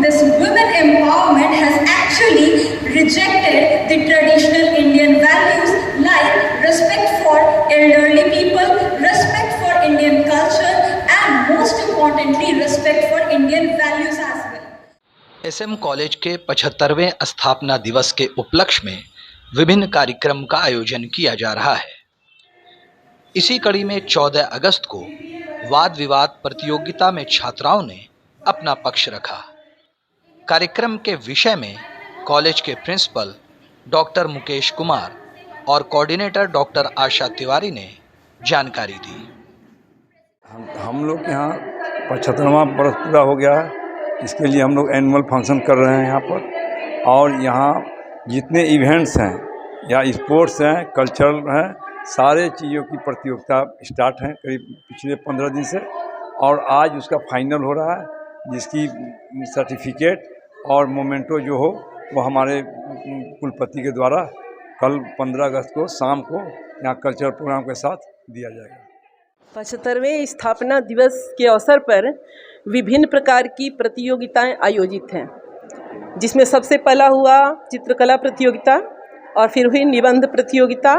this women empowerment has actually rejected the traditional Indian values like respect for elderly people, respect for Indian culture, and most importantly, respect for Indian values as well. SM college के 75वें स्थापना दिवस के उपलक्ष्य में विभिन्न कार्यक्रम का आयोजन किया जा रहा है। इसी कड़ी में 14 अगस्त को वाद विवाद प्रतियोगिता में छात्राओं ने अपना पक्ष रखा। कार्यक्रम के विषय में कॉलेज के प्रिंसिपल डॉक्टर मुकेश कुमार और कोऑर्डिनेटर डॉक्टर आशा तिवारी ने जानकारी दी। हम लोग यहाँ 75वां बरस पूरा हो गया है, इसके लिए हम लोग एनुअल फंक्शन कर रहे हैं यहाँ पर। और यहाँ जितने इवेंट्स हैं या स्पोर्ट्स हैं, कल्चरल हैं, सारे चीज़ों की प्रतियोगिता स्टार्ट हैं करीब पिछले 15 दिन से, और आज उसका फाइनल हो रहा है, जिसकी सर्टिफिकेट और मोमेंटो जो हो वो हमारे कुलपति के द्वारा कल 15 अगस्त को शाम को यहाँ कल्चरल प्रोग्राम के साथ दिया जाएगा। 75वें स्थापना दिवस के अवसर पर विभिन्न प्रकार की प्रतियोगिताएं आयोजित हैं, जिसमें सबसे पहला हुआ चित्रकला प्रतियोगिता, और फिर हुई निबंध प्रतियोगिता,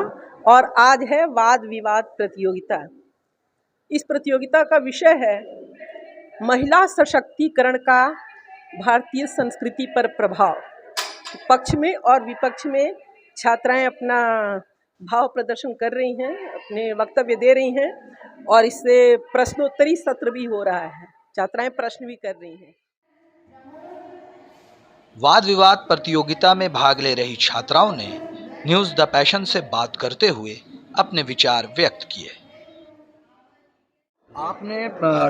और आज है वाद विवाद प्रतियोगिता। इस प्रतियोगिता का विषय है महिला सशक्तिकरण का भारतीय संस्कृति पर प्रभाव। पक्ष में और विपक्ष में छात्राएं अपना भाव प्रदर्शन कर रही हैं, अपने वक्तव्य दे रही हैं, और इससे प्रश्नोत्तरी सत्र भी हो रहा है, छात्राएं प्रश्न भी कर रही हैं। वाद विवाद प्रतियोगिता में भाग ले रही छात्राओं ने न्यूज़ द पैशन से बात करते हुए अपने विचार व्यक्त किए। आपने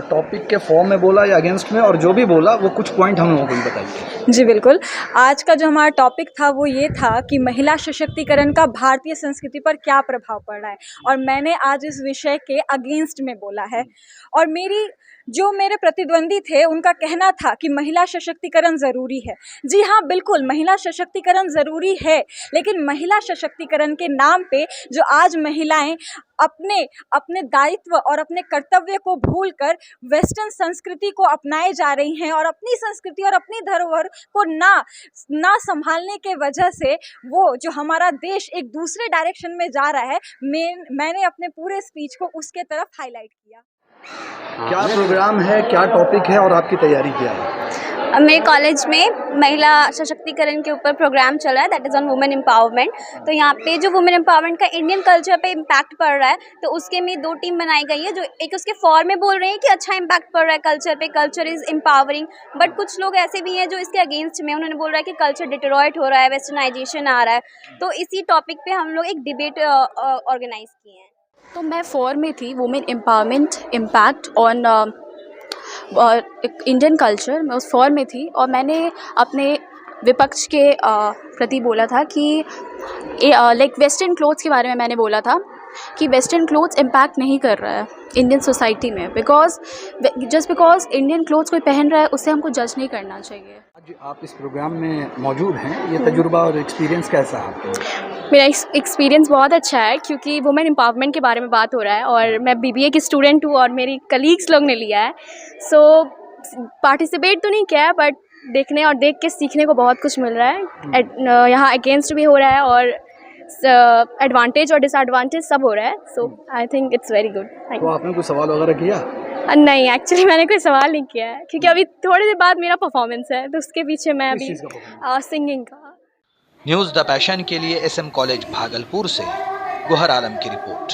टॉपिक के फॉर्म में बोला या अगेंस्ट में, और जो भी बोला वो कुछ पॉइंट हम लोगों को भी बताइए। जी बिल्कुल, आज का जो हमारा टॉपिक था वो ये था कि महिला सशक्तिकरण का भारतीय संस्कृति पर क्या प्रभाव पड़ रहा है, और मैंने आज इस विषय के अगेंस्ट में बोला है। और मेरे प्रतिद्वंदी थे, उनका कहना था कि महिला सशक्तिकरण ज़रूरी है। जी हाँ, बिल्कुल महिला सशक्तिकरण ज़रूरी है, लेकिन महिला सशक्तिकरण के नाम पे जो आज महिलाएं अपने दायित्व और अपने कर्तव्य को भूलकर वेस्टर्न संस्कृति को अपनाए जा रही हैं, और अपनी संस्कृति और अपनी धरोहर को ना संभालने के वजह से वो जो हमारा देश एक दूसरे डायरेक्शन में जा रहा है, मैंने अपने पूरे स्पीच को उसके तरफ हाईलाइट किया। क्या प्रोग्राम है, क्या टॉपिक है और आपकी तैयारी क्या है? मेरे कॉलेज में महिला सशक्तिकरण के ऊपर प्रोग्राम चल रहा है, that is on women empowerment. तो यहाँ पे जो वुमेन एम्पावरमेंट का इंडियन कल्चर पे इम्पैक्ट पड़ रहा है, तो उसके में 2 टीम बनाई गई है, जो एक उसके फॉर्म में बोल रहे हैं कि अच्छा इम्पैक्ट पड़ रहा है कल्चर पे, कल्चर इज़ एम्पावरिंग, बट कुछ लोग ऐसे भी हैं जो इसके अगेंस्ट में, उन्होंने बोल रहा है कि कल्चर डिटेरॉयट हो रहा है, वेस्टर्नाइजेशन आ रहा है। तो इसी टॉपिक पे हम लोग एक डिबेट ऑर्गेनाइज किए हैं। तो मैं फॉर्म में थी women empowerment impact on Indian culture, मैं उस फॉर्म में थी, और मैंने अपने विपक्ष के प्रति बोला था कि लाइक वेस्टर्न क्लोथ्स के बारे में मैंने बोला था कि वेस्टर्न क्लोथ्स इम्पैक्ट नहीं कर रहा है इंडियन सोसाइटी में, जस्ट बिकॉज इंडियन क्लोथ्स कोई पहन रहा है उससे हमको जज नहीं करना चाहिए। आज आप इस प्रोग्राम में मौजूद हैं, ये तजुर्बा और एक्सपीरियंस कैसा है आपका? मेरा एक्सपीरियंस बहुत अच्छा है, क्योंकि वुमेन एम्पावरमेंट के बारे में बात हो रहा है, और मैं BBA की स्टूडेंट हूँ और मेरी कलीग्स लोग ने लिया है। सो पार्टिसिपेट तो नहीं किया है, बट देखने और देख के सीखने को बहुत कुछ मिल रहा है। यहाँ अगेंस्ट भी हो रहा है, और एडवांटेज और डिसएडवांटेज सब हो रहा है। So I think it's very good. तो आपने कोई सवाल वगैरह किया? नहीं, एक्चुअली मैंने कोई सवाल नहीं किया है, क्योंकि अभी थोड़ी देर बाद मेरा परफॉर्मेंस है, तो उसके पीछे मैं अभी सिंगिंग का। न्यूज़ द पैशन के लिए SM कॉलेज भागलपुर से गुहर आलम की रिपोर्ट।